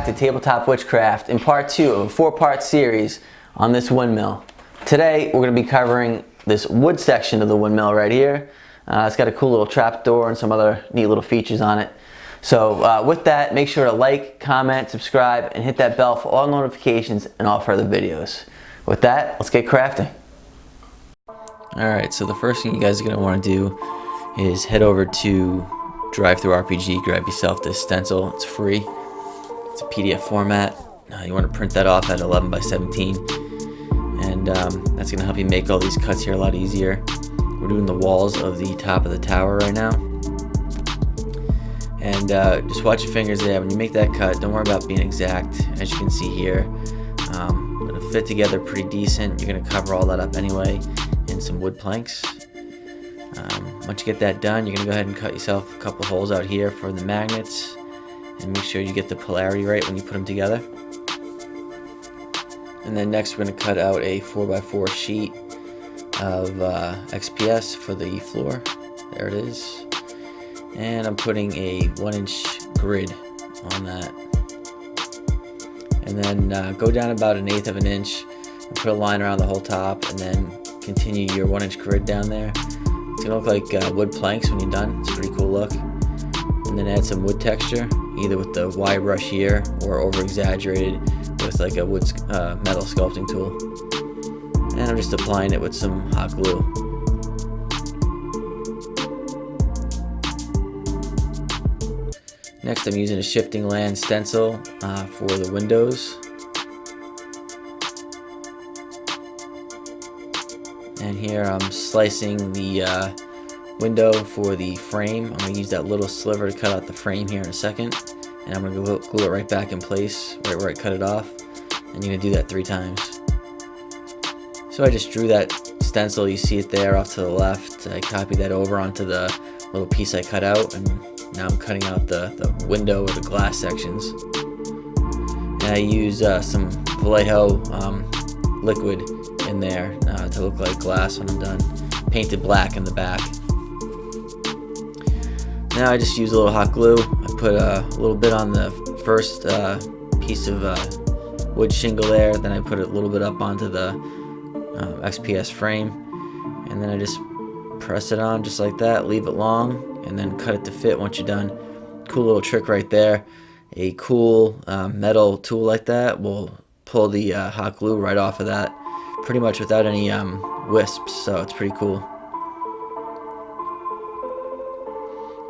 back to Tabletop Witchcraft in part 2 of a 4-part series on this windmill. Today we're going to be covering this wood section of the windmill right here. It's got a cool little trap door and some other neat little features on it. So with that, make sure to like, comment, subscribe, and hit that bell for all notifications and all further videos. With that, let's get crafting. Alright, so the first thing you guys are going to want to do is head over to DriveThruRPG, grab yourself this stencil. It's free. It's a PDF format. You want to print that off at 11 by 17, and that's going to help you make all these cuts here a lot easier. We're doing the walls of the top of the tower right now, and just watch your fingers there. When you make that cut, don't worry about being exact. As you can see here, it'll fit together pretty decent. You're going to cover all that up anyway in some wood planks. Once you get that done, you're going to go ahead and cut yourself a couple holes out here for the magnets, and make sure you get the polarity right when you put them together. And then next we're going to cut out a 4x4 sheet of XPS for the floor. There it is. And I'm putting a 1-inch grid on that. And then go down about 1/8 of an inch and put a line around the whole top, and then continue your 1-inch grid down there. It's going to look like wood planks when you're done. It's a pretty cool look. And then add some wood texture, either with the Y brush here or over exaggerated with like a wood metal sculpting tool. And I'm just applying it with some hot glue. Next, I'm using a shifting land stencil for the windows. And here I'm slicing the window for the frame. I'm going to use that little sliver to cut out the frame here in a second. And I'm going to glue it right back in place, right where I cut it off. And you're going to do that 3 times. So I just drew that stencil, you see it there off to the left. I copied that over onto the little piece I cut out, and now I'm cutting out the window or the glass sections. And I use some Vallejo liquid in there to look like glass when I'm done. Painted black in the back. Now I just use a little hot glue. I put a little bit on the first piece of wood shingle there, then I put a little bit up onto the XPS frame, and then I just press it on just like that, leave it long, and then cut it to fit once you're done. Cool little trick right there. A cool metal tool like that will pull the hot glue right off of that pretty much without any wisps, so it's pretty cool.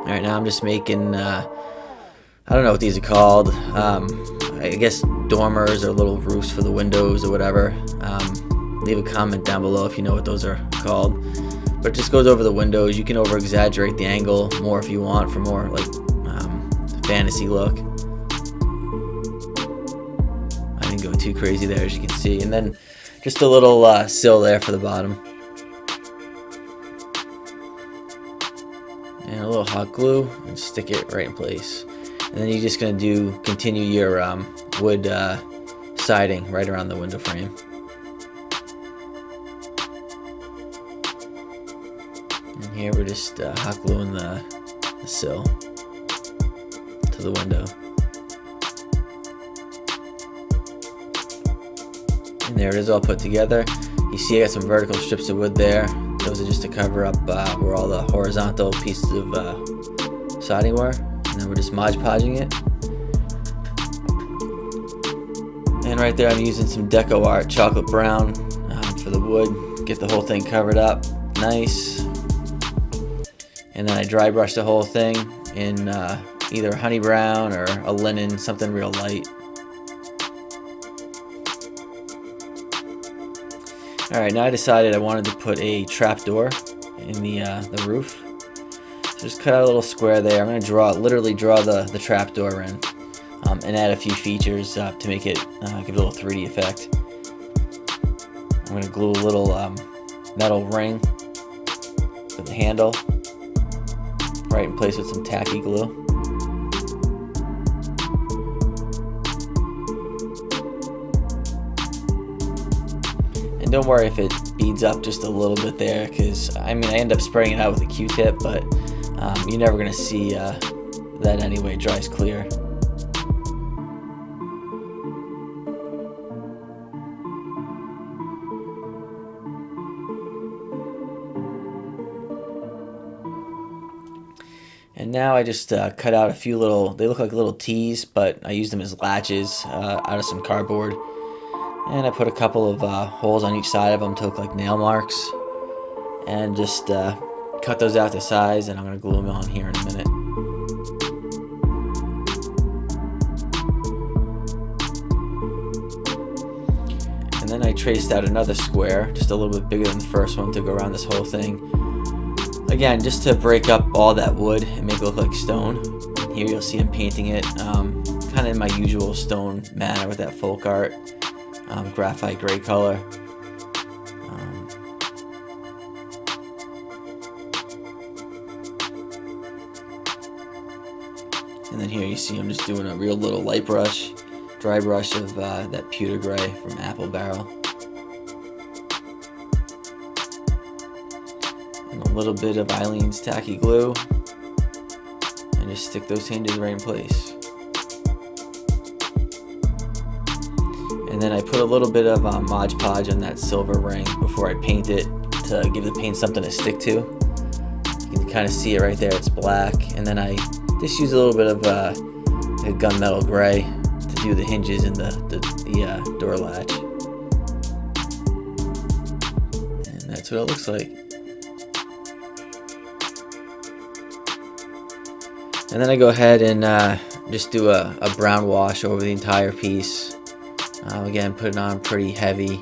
Alright, now I'm just making, I don't know what these are called, I guess dormers or little roofs for the windows or whatever. Leave a comment down below if you know what those are called. But it just goes over the windows. You can over exaggerate the angle more if you want for more like fantasy look. I didn't go too crazy there, as you can see. And then just a little sill there for the bottom. And a little hot glue, and stick it right in place. And then you're just going to continue your wood siding right around the window frame. And here we're just hot gluing the sill to the window. And there it is all put together. You see I got some vertical strips of wood there. Those are just to cover up where all the horizontal pieces of siding were. And then we're just Mod Podging it. And right there I'm using some deco art, chocolate brown, for the wood. Get the whole thing covered up nice. And then I dry brush the whole thing in either honey brown or a linen, something real light. Alright, now I decided I wanted to put a trap door in the roof. So just cut out a little square there. I'm going to literally draw the trap door in, and add a few features to make it give it a little 3D effect. I'm going to glue a little metal ring for the handle right in place with some tacky glue. And don't worry if it beads up just a little bit there, because I mean I end up spraying it out with a Q-tip, but you're never going to see that anyway. It dries clear. And now I just cut out a few little, they look like little T's, but I used them as latches out of some cardboard. And I put a couple of holes on each side of them to look like nail marks. And just cut those out to size, and I'm going to glue them on here in a minute. And then I traced out another square, just a little bit bigger than the first one, to go around this whole thing. Again, just to break up all that wood and make it look like stone. Here you'll see I'm painting it kind of in my usual stone manner with that folk art graphite gray color. And then here you see I'm just doing a real little light brush, dry brush of that pewter gray from Apple Barrel. And a little bit of Eileen's tacky glue. And just stick those hinges right in place. And then I put a little bit of Mod Podge on that silver ring before I paint it to give the paint something to stick to. You can kind of see it right there, it's black. And then I just use a little bit of a gunmetal gray to do the hinges and the door latch. And that's what it looks like. And then I go ahead and just do a brown wash over the entire piece. Again, put it on pretty heavy.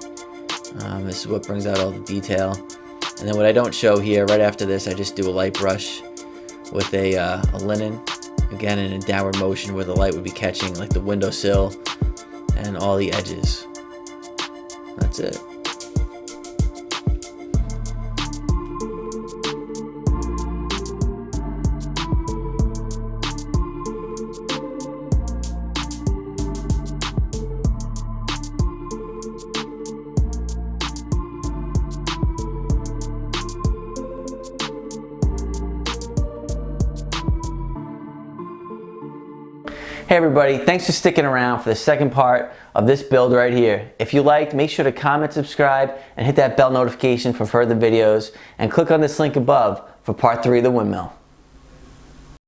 This is what brings out all the detail. And then what I don't show here, right after this, I just do a light brush with a linen, again in a downward motion where the light would be catching like the windowsill and all the edges. That's it. Hey everybody, thanks for sticking around for the second part of this build right here. If you liked, make sure to comment, subscribe, and hit that bell notification for further videos, and click on this link above for part 3 of the Windmill.